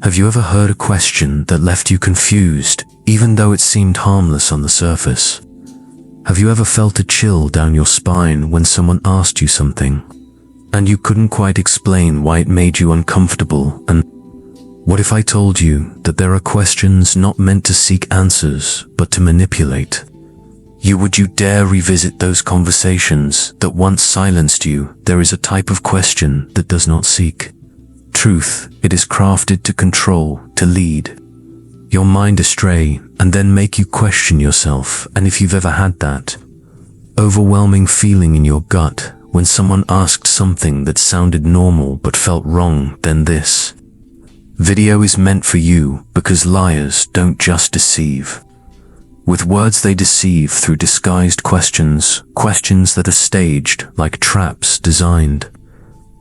Have you ever heard a question that left you confused, even though it seemed harmless on the surface? Have you ever felt a chill down your spine when someone asked you something, and you couldn't quite explain why it made you uncomfortable? And what if I told you that there are questions not meant to seek answers, but to manipulate? Would you dare revisit those conversations that once silenced you? There is a type of question that does not seek truth. It is crafted to control, to lead your mind astray, and then make you question yourself. And if you've ever had that overwhelming feeling in your gut when someone asked something that sounded normal but felt wrong, then this video is meant for you, because liars don't just deceive with words, they deceive through disguised questions that are staged like traps designed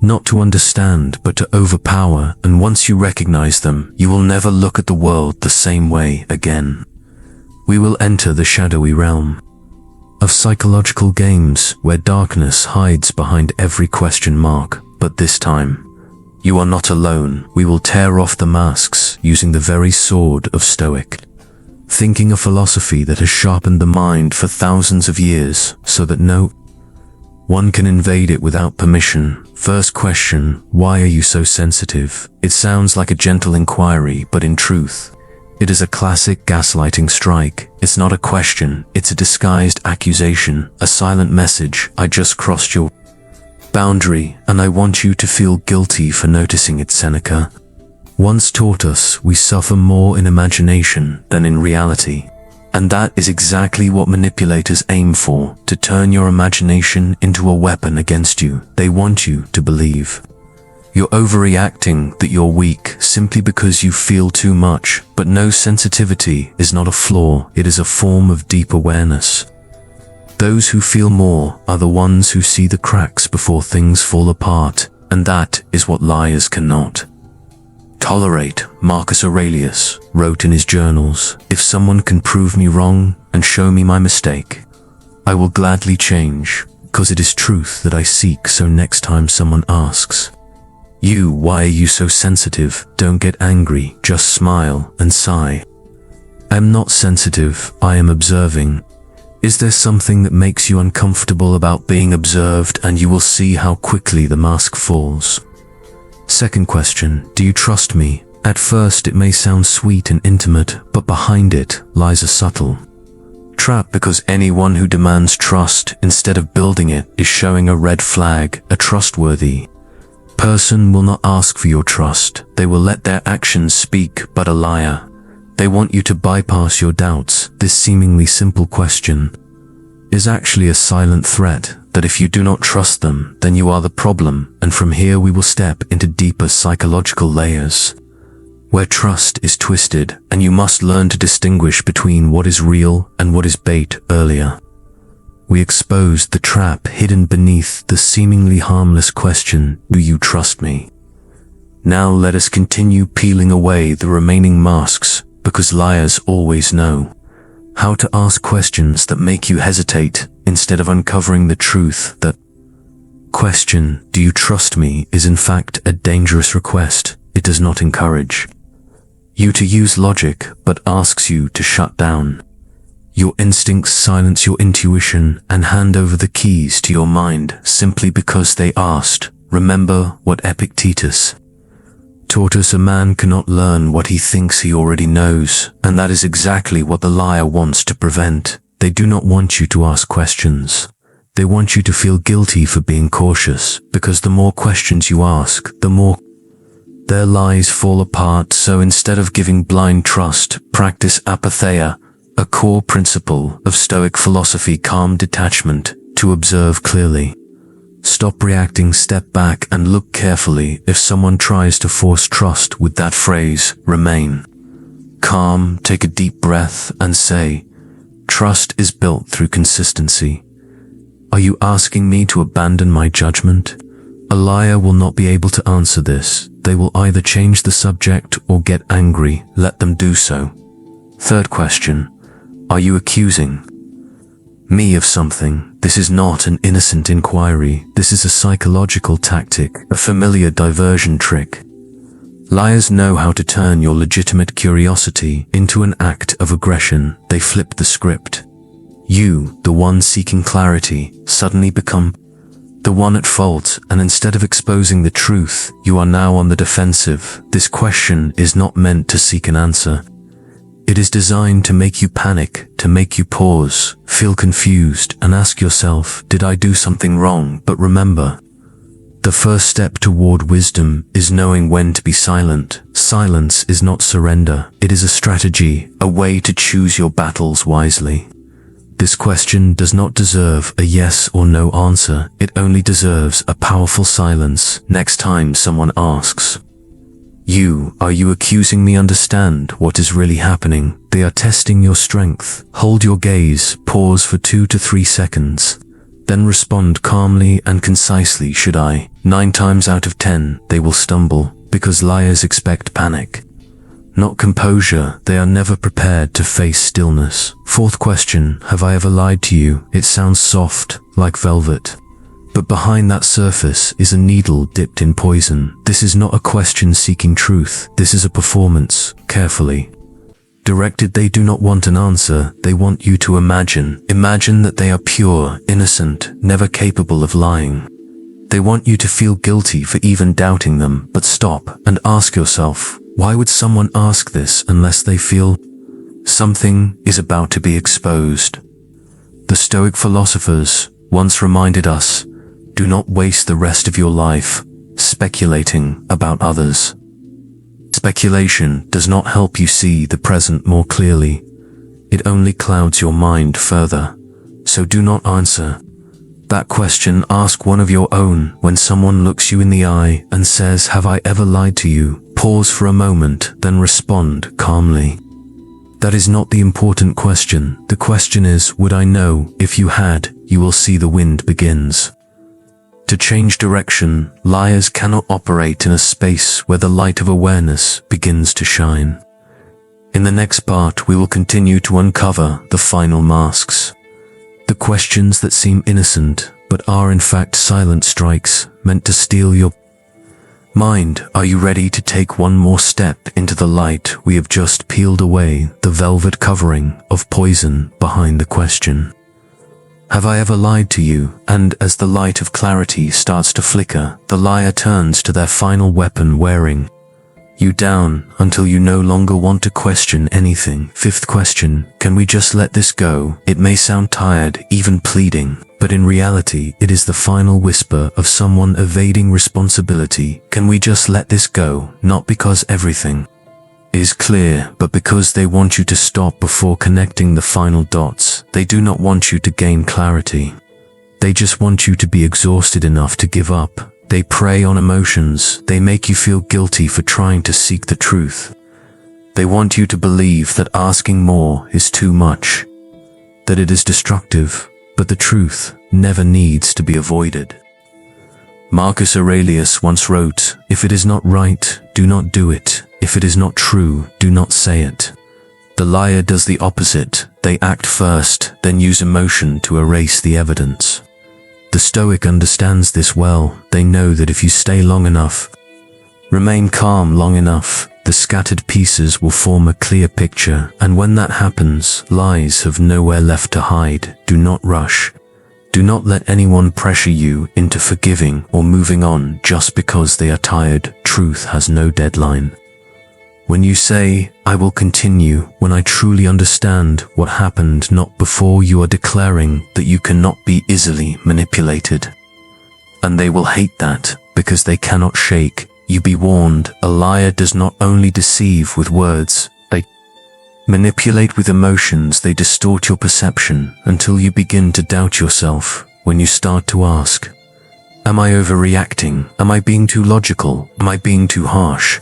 not to understand but to overpower, and once you recognize them, you will never look at the world the same way again. We will enter the shadowy realm of psychological games where darkness hides behind every question mark, but this time, you are not alone. We will tear off the masks using the very sword of Stoic thinking, a philosophy that has sharpened the mind for thousands of years so that no one can invade it without permission. First question: why are you so sensitive? It sounds like a gentle inquiry, but in truth, it is a classic gaslighting strike. It's not a question, it's a disguised accusation, a silent message. I just crossed your boundary, and I want you to feel guilty for noticing it. Seneca once taught us we suffer more in imagination than in reality. And that is exactly what manipulators aim for, to turn your imagination into a weapon against you. They want you to believe you're overreacting, that you're weak simply because you feel too much. But no, sensitivity is not a flaw, it is a form of deep awareness. Those who feel more are the ones who see the cracks before things fall apart, and that is what liars cannot tolerate. Marcus Aurelius wrote in his journals, "If someone can prove me wrong and show me my mistake, I will gladly change, because it is truth that I seek." So next time someone asks you, "Why are you so sensitive?" don't get angry, just smile and sigh. I am not sensitive, I am observing. Is there something that makes you uncomfortable about being observed? And you will see how quickly the mask falls. Second question: do you trust me? At first it may sound sweet and intimate, but behind it lies a subtle trap, because anyone who demands trust instead of building it is showing a red flag. A trustworthy person will not ask for your trust, they will let their actions speak. But a liar, they want you to bypass your doubts. This seemingly simple question is actually a silent threat, that if you do not trust them, then you are the problem. And from here we will step into deeper psychological layers, where trust is twisted, and you must learn to distinguish between what is real and what is bait. Earlier, we exposed the trap hidden beneath the seemingly harmless question, "Do you trust me?" Now let us continue peeling away the remaining masks, because liars always know how to ask questions that make you hesitate instead of uncovering the truth. That question, "Do you trust me?" is in fact a dangerous request. It does not encourage you to use logic, but asks you to shut down your instincts, silence your intuition, and hand over the keys to your mind simply because they asked. Remember what Epictetus taught us: a man cannot learn what he thinks he already knows. And that is exactly what the liar wants to prevent. They do not want you to ask questions. They want you to feel guilty for being cautious, because the more questions you ask, the more their lies fall apart. So instead of giving blind trust, practice apatheia, a core principle of Stoic philosophy. Calm detachment, to observe clearly. Stop reacting, step back and look carefully. If someone tries to force trust with that phrase, remain calm, take a deep breath and say, "Trust is built through consistency." Are you asking me to abandon my judgment? A liar will not be able to answer this. They will either change the subject or get angry. Let them do so. Third question: are you accusing me of something? This is not an innocent inquiry. This is a psychological tactic, a familiar diversion trick. Liars know how to turn your legitimate curiosity into an act of aggression. They flip the script. You, the one seeking clarity, suddenly become the one at fault, and instead of exposing the truth, you are now on the defensive. This question is not meant to seek an answer. It is designed to make you panic, to make you pause, feel confused, and ask yourself, did I do something wrong? But remember, the first step toward wisdom is knowing when to be silent. Silence is not surrender. It is a strategy, a way to choose your battles wisely. This question does not deserve a yes or no answer. It only deserves a powerful silence. Next time someone asks, are you accusing me? Understand what is really happening. They are testing your strength. Hold your gaze, pause for 2 to 3 seconds. Then respond calmly and concisely. Should I? 9 times out of 10, they will stumble, because liars expect panic, not composure. They are never prepared to face stillness. Fourth question, have I ever lied to you? It sounds soft, like velvet. But behind that surface is a needle dipped in poison. This is not a question seeking truth. This is a performance, carefully directed. They do not want an answer. They want you to imagine that they are pure, innocent, never capable of lying. They want you to feel guilty for even doubting them. But stop and ask yourself, why would someone ask this unless they feel something is about to be exposed? The Stoic philosophers once reminded us, do not waste the rest of your life speculating about others. Speculation does not help you see the present more clearly. It only clouds your mind further. So do not answer that question. Ask one of your own. When someone looks you in the eye and says, have I ever lied to you? Pause for a moment, then respond calmly. That is not the important question. The question is, would I know? If you had, you will see the wind begins to change direction. Liars cannot operate in a space where the light of awareness begins to shine. In the next part, we will continue to uncover the final masks, the questions that seem innocent but are in fact silent strikes meant to steal your mind. Are you ready to take one more step into the light? We have just peeled away the velvet covering of poison behind the question, have I ever lied to you? And as the light of clarity starts to flicker, the liar turns to their final weapon, wearing you down until you no longer want to question anything. Fifth question, can we just let this go? It may sound tired, even pleading, but in reality, it is the final whisper of someone evading responsibility. Can we just let this go? Not because everything is clear, but because they want you to stop before connecting the final dots. They do not want you to gain clarity. They just want you to be exhausted enough to give up. They prey on emotions. They make you feel guilty for trying to seek the truth. They want you to believe that asking more is too much, that it is destructive, but the truth never needs to be avoided. Marcus Aurelius once wrote, if it is not right, do not do it. If it is not true, do not say it. The liar does the opposite. They act first, then use emotion to erase the evidence. The Stoic understands this well. They know that if you stay long enough, remain calm long enough, the scattered pieces will form a clear picture, and when that happens, lies have nowhere left to hide. Do not rush. Do not let anyone pressure you into forgiving or moving on just because they are tired. Truth has no deadline. When you say, I will continue, when I truly understand what happened, not before, you are declaring that you cannot be easily manipulated. And they will hate that, because they cannot shake you. Be warned, a liar does not only deceive with words, they manipulate with emotions. They distort your perception until you begin to doubt yourself. When you start to ask, am I overreacting? Am I being too logical? Am I being too harsh?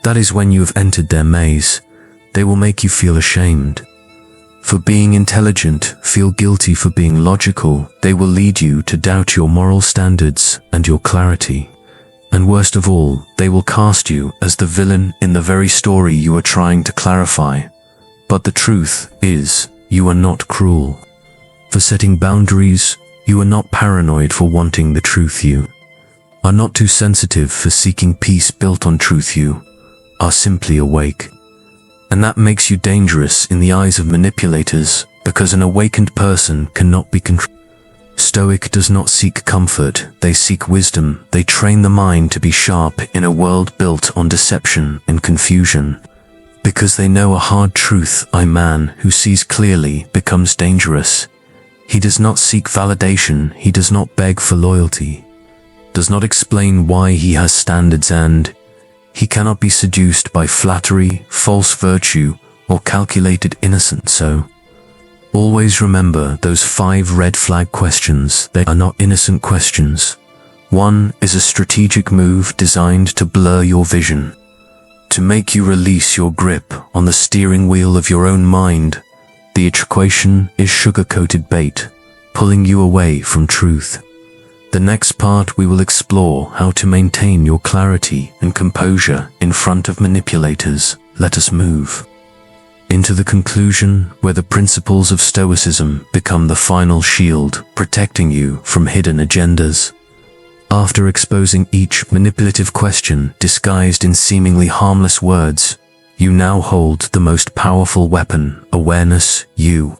That is when you have entered their maze. They will make you feel ashamed for being intelligent, feel guilty for being logical. They will lead you to doubt your moral standards and your clarity. And worst of all, they will cast you as the villain in the very story you are trying to clarify. But the truth is, you are not cruel for setting boundaries. You are not paranoid for wanting the truth. You are not too sensitive for seeking peace built on truth. You are simply awake. And that makes you dangerous in the eyes of manipulators, because an awakened person cannot be controlled. Stoic does not seek comfort, they seek wisdom. They train the mind to be sharp in a world built on deception and confusion. Because they know a hard truth, a man who sees clearly becomes dangerous. He does not seek validation, he does not beg for loyalty, does not explain why he has standards, and he cannot be seduced by flattery, false virtue, or calculated innocence. So, always remember those 5 red flag questions. They are not innocent questions. 1 is a strategic move designed to blur your vision, to make you release your grip on the steering wheel of your own mind. The equation is sugar-coated bait, pulling you away from truth. The next part we will explore how to maintain your clarity and composure in front of manipulators. Let us move into the conclusion, where the principles of Stoicism become the final shield protecting you from hidden agendas. After exposing each manipulative question disguised in seemingly harmless words, you now hold the most powerful weapon, awareness. You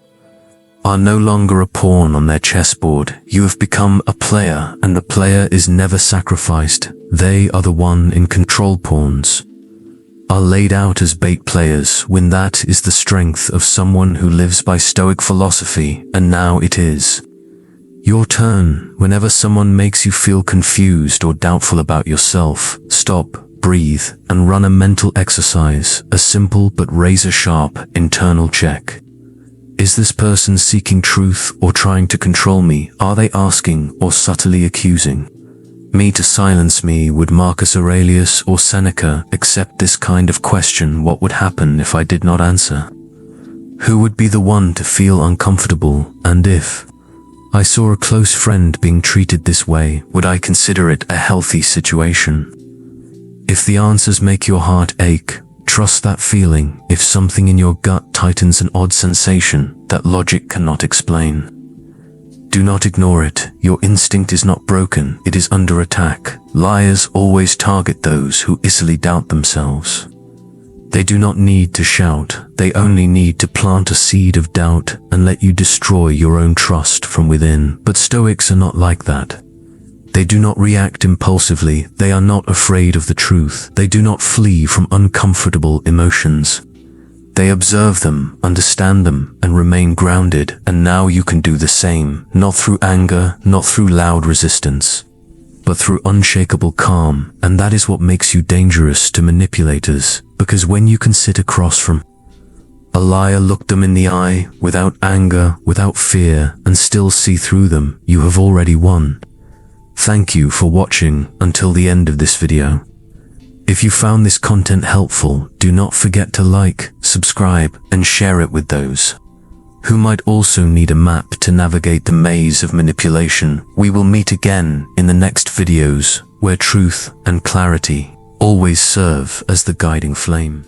are no longer a pawn on their chessboard. You have become a player, and the player is never sacrificed. They are the one in control. Pawns are laid out as bait players when that is the strength of someone who lives by Stoic philosophy. And now it is your turn. Whenever someone makes you feel confused or doubtful about yourself, stop, breathe, and run a mental exercise, a simple but razor-sharp internal check. Is this person seeking truth or trying to control me? Are they asking or subtly accusing me to silence me? Would Marcus Aurelius or Seneca accept this kind of question? What would happen if I did not answer? Who would be the one to feel uncomfortable? And if I saw a close friend being treated this way, would I consider it a healthy situation? If the answers make your heart ache, trust that feeling. If something in your gut tightens, an odd sensation that logic cannot explain, do not ignore it. Your instinct is not broken, it is under attack. Liars always target those who easily doubt themselves. They do not need to shout, they only need to plant a seed of doubt and let you destroy your own trust from within. But Stoics are not like that. They do not react impulsively, they are not afraid of the truth, they do not flee from uncomfortable emotions. They observe them, understand them, and remain grounded. And now you can do the same, not through anger, not through loud resistance, but through unshakable calm. And that is what makes you dangerous to manipulators, because when you can sit across from a liar, look them in the eye, without anger, without fear, and still see through them, you have already won. Thank you for watching until the end of this video. If you found this content helpful, do not forget to like, subscribe, and share it with those who might also need a map to navigate the maze of manipulation. We will meet again in the next videos, where truth and clarity always serve as the guiding flame.